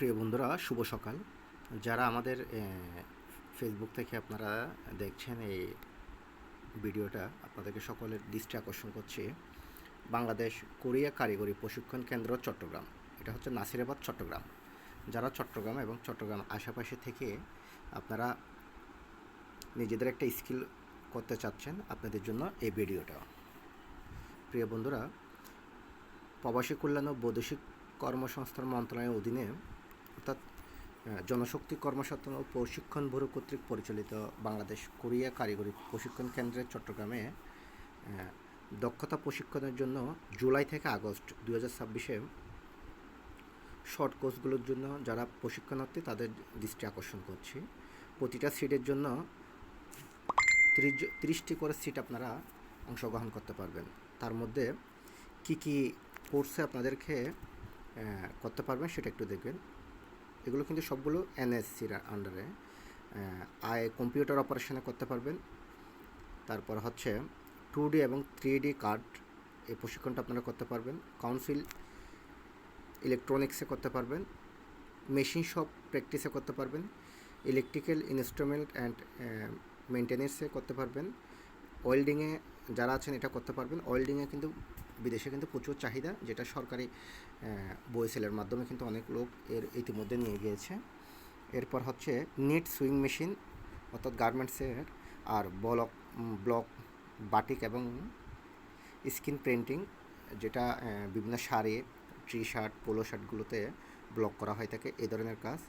প্রিয় বন্ধুরা, শুভ সকাল। যারা আমাদের ফেসবুক থেকে আপনারা দেখছেন এই ভিডিওটা, আপনাদেরকে সকলের দৃষ্টি আকর্ষণ করছি বাংলাদেশ কোরিয়া কারিগরি প্রশিক্ষণ কেন্দ্র চট্টগ্রাম। এটা হচ্ছে নাসিরাবাদ, চট্টগ্রাম। যারা চট্টগ্রাম এবং চট্টগ্রাম আশেপাশে থেকে আপনারা নিজেদের একটা স্কিল করতে চাচ্ছেন, আপনাদের জন্য এই ভিডিওটা। প্রিয় বন্ধুরা, প্রবাসী কল্যাণ ও বৈদেশিক কর্মসংস্থান মন্ত্রণালয়ের অধীনে অর্থাৎ জনশক্তি কর্মসংস্থান ও প্রশিক্ষণ ব্যুরো কর্তৃক পরিচালিত বাংলাদেশ কোরিয়া কারিগরি প্রশিক্ষণ কেন্দ্রের চট্টগ্রামে দক্ষতা প্রশিক্ষণের জন্য জুলাই থেকে আগস্ট 2026-এ শর্ট কোর্সগুলোর জন্য যারা প্রশিক্ষণার্থী তাদের দৃষ্টি আকর্ষণ করছি। প্রতিটা সিটের জন্য 30টি করে সিট আপনারা অংশগ্রহণ করতে পারবেন। তার মধ্যে কি কি কোর্সে আপনাদেরকে করতে পারবেন সেটা একটু দেখবেন। এগুলো কিন্তু সবগুলো এনএসসির আন্ডারে। কম্পিউটার অপারেশনে করতে পারবেন। তারপর হচ্ছে 2D এবং 3D কার্ড, এই প্রশিক্ষণটা আপনারা করতে পারবেন। কাউন্সিল ইলেকট্রনিক্সে করতে পারবেন। মেশিন শপ প্র্যাকটিসে করতে পারবেন। ইলেকট্রিক্যাল ইনস্ট্রুমেন্ট অ্যান্ড মেনটেন্যান্সে করতে পারবেন। ওয়েল্ডিংয়ে যারা আছেন এটা করতে পারবেন। ওয়েল্ডিংয়ে কিন্তু বিদেশে কিন্তু প্রচুর চাহিদা, যেটা সরকারি বইসেলের মাধ্যমে কিন্তু অনেক লোক ইতিমধ্যে নিয়ে গিয়েছে। এরপর হচ্ছে নিট সুইং মেশিন অর্থাৎ গার্মেন্টসের, আর ব্লক বাটিক এবং স্কিন প্রিন্টিং, যেটা বিভিন্ন শাড়ি, টি শার্ট, পোলো শার্টগুলোতে ব্লক করা হয়ে থাকে, এই ধরনের কাজ।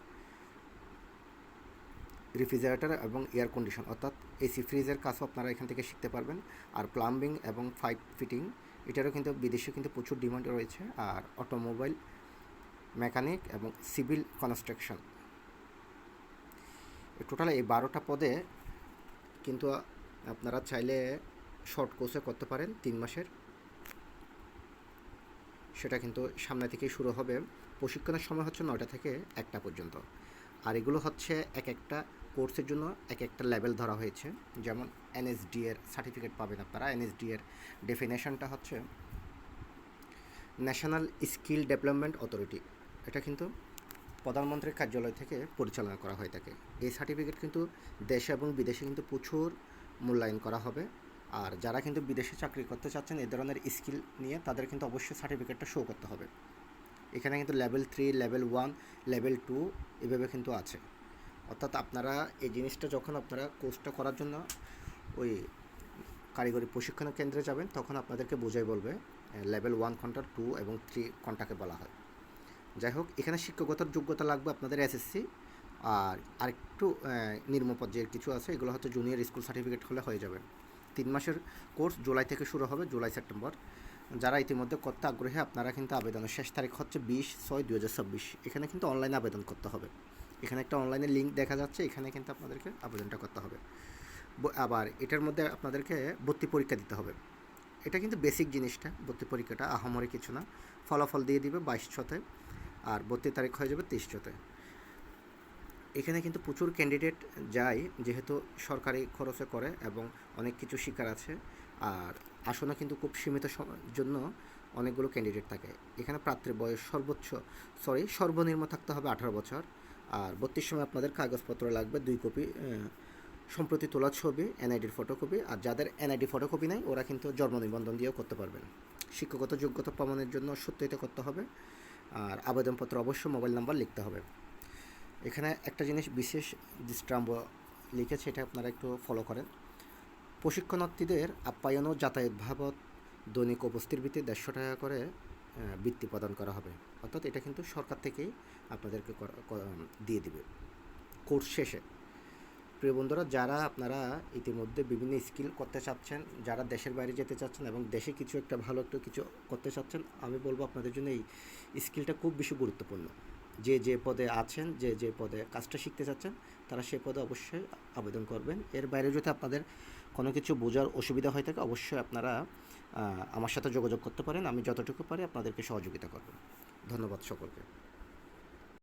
রেফ্রিজারেটর এবং এয়ার কন্ডিশন অর্থাৎ এসি ফ্রিজের কাজও আপনারা এখান থেকে শিখতে পারবেন। আর প্লাম্বিং এবং পাইপ ফিটিং, এটারও কিন্তু বিদেশে কিন্তু প্রচুর ডিমান্ড রয়েছে। আর অটোমোবাইল মেকানিক এবং সিভিল কনস্ট্রাকশন, টোটাল এই 12টা পদে কিন্তু আপনারা চাইলে শর্ট কোর্সে করতে পারেন 3 মাসের। সেটা কিন্তু সামনে থেকেই শুরু হবে। প্রশিক্ষণের সময় হচ্ছে 9টা থেকে 1টা পর্যন্ত। আর এগুলো হচ্ছে এক একটা কোর্সের জন্য এক একটা লেভেল ধরা হয়েছে। যেমন এনএসডি এর সার্টিফিকেট পাবেন আপনারা। এনএসডি এর ডেফিনেশনটা হচ্ছে ন্যাশনাল স্কিল ডেভেলপমেন্ট অথরিটি। এটা কিন্তু প্রধানমন্ত্রীর কার্যালয় থেকে পরিচালনা করা হয়ে থাকে। এই সার্টিফিকেট কিন্তু দেশে এবং বিদেশে কিন্তু প্রচুর মূল্যায়ন করা হবে। আর যারা কিন্তু বিদেশে চাকরি করতে চাচ্ছেন এই ধরনের স্কিল নিয়ে, তাদের কিন্তু অবশ্যই সার্টিফিকেটটা শো করতে হবে। এখানে কিন্তু লেভেল 3, লেভেল 1, লেভেল 2 এভাবে কিন্তু আছে। অর্থাৎ আপনারা এই জিনিসটা যখন আপনারা কোর্সটা করার জন্য ওই কারিগরি প্রশিক্ষণ কেন্দ্রে যাবেন, তখন আপনাদেরকে বোঝাই বলবে লেভেল 1 কোনটা, 2 এবং 3 কোনটাকে বলা হয়। যাই হোক, এখানে শিক্ষকতার যোগ্যতা লাগবে আপনাদের এসএসসি। আর আরেকটু নিম্ন পর্যায়ের কিছু আছে, এগুলো হচ্ছে জুনিয়র স্কুল সার্টিফিকেট হলে হয়ে যাবে। 3 মাসের কোর্স জুলাই থেকে শুরু হবে, জুলাই-সেপ্টেম্বর। যারা ইতিমধ্যে করতে আগ্রহী, আপনারা কিন্তু আবেদনের শেষ তারিখ হচ্ছে 20/6/2026। এখানে কিন্তু অনলাইনে আবেদন করতে হবে। এখানে একটা অনলাইনে লিঙ্ক দেখা যাচ্ছে, এখানে কিন্তু আপনাদেরকে আবেদনটা করতে হবে। আবার এটার মধ্যে আপনাদেরকে ভর্তি পরীক্ষা দিতে হবে। এটা কিন্তু বেসিক জিনিসটা, ভর্তি পরীক্ষাটা আহামরি কিছু না। ফলাফল দিয়ে দিবে 22/6-তে, আর ভর্তির তারিখ হয়ে যাবে 23/6-তে। এখানে কিন্তু প্রচুর ক্যান্ডিডেট যায়, যেহেতু সরকারি খরচে করে এবং অনেক কিছু শিকার আছে। আর আসনও কিন্তু খুব সীমিত জন্য অনেকগুলো ক্যান্ডিডেট থাকে। এখানে প্রার্থীর বয়স সর্বনিম্ন থাকতে হবে 18 বছর। আর ভর্তির সময় আপনাদের কাগজপত্র লাগবে 2 কপি সম্প্রতি তোলা ছবি, এনআইডির ফটোকপি। আর যাদের এনআইডি ফটোকপি নাই, ওরা কিন্তু জন্ম নিবন্ধন দিয়েও করতে পারবেন। শিক্ষাগত যোগ্যতা প্রমাণের জন্য সত্যিটা করতে হবে। আর আবেদনপত্র অবশ্যই মোবাইল নাম্বার লিখতে হবে। এখানে একটা জিনিস বিশেষ দৃষ্টান্ত লিখেছে, এটা আপনারা একটু ফলো করেন। প্রশিক্ষণার্থীদের আপ্যায়ন ও যাতায়াত বাবদ দৈনিক উপস্থিতির ভিত্তিতে 150 টাকা করে বৃত্তি প্রদান করা হবে। অর্থাৎ এটা কিন্তু সরকার থেকেই আপনাদেরকে দিয়ে দিবে কোর্স শেষে। প্রিয় বন্ধুরা, যারা আপনারা ইতিমধ্যে বিভিন্ন স্কিল করতে চাচ্ছেন, যারা দেশের বাইরে যেতে চাচ্ছেন এবং দেশে কিছু একটা ভালো একটা কিছু করতে চাচ্ছেন, আমি বলবো আপনাদের জন্য এই স্কিলটা খুব বেশি গুরুত্বপূর্ণ। যে পদে আছেন, যে পদে কাজটা শিখতে চাচ্ছেন, তারা সে পদে অবশ্যই আবেদন করবেন। এর বাইরে যদি আপনাদের কোনো কিছু বোঝার অসুবিধা হয়ে থাকে, অবশ্যই আপনারা আমার সাথে যোগাযোগ করতে পারেন। আমি যতটুকু পারি আপনাদেরকে সহযোগিতা করব। ধন্যবাদ সকলকে।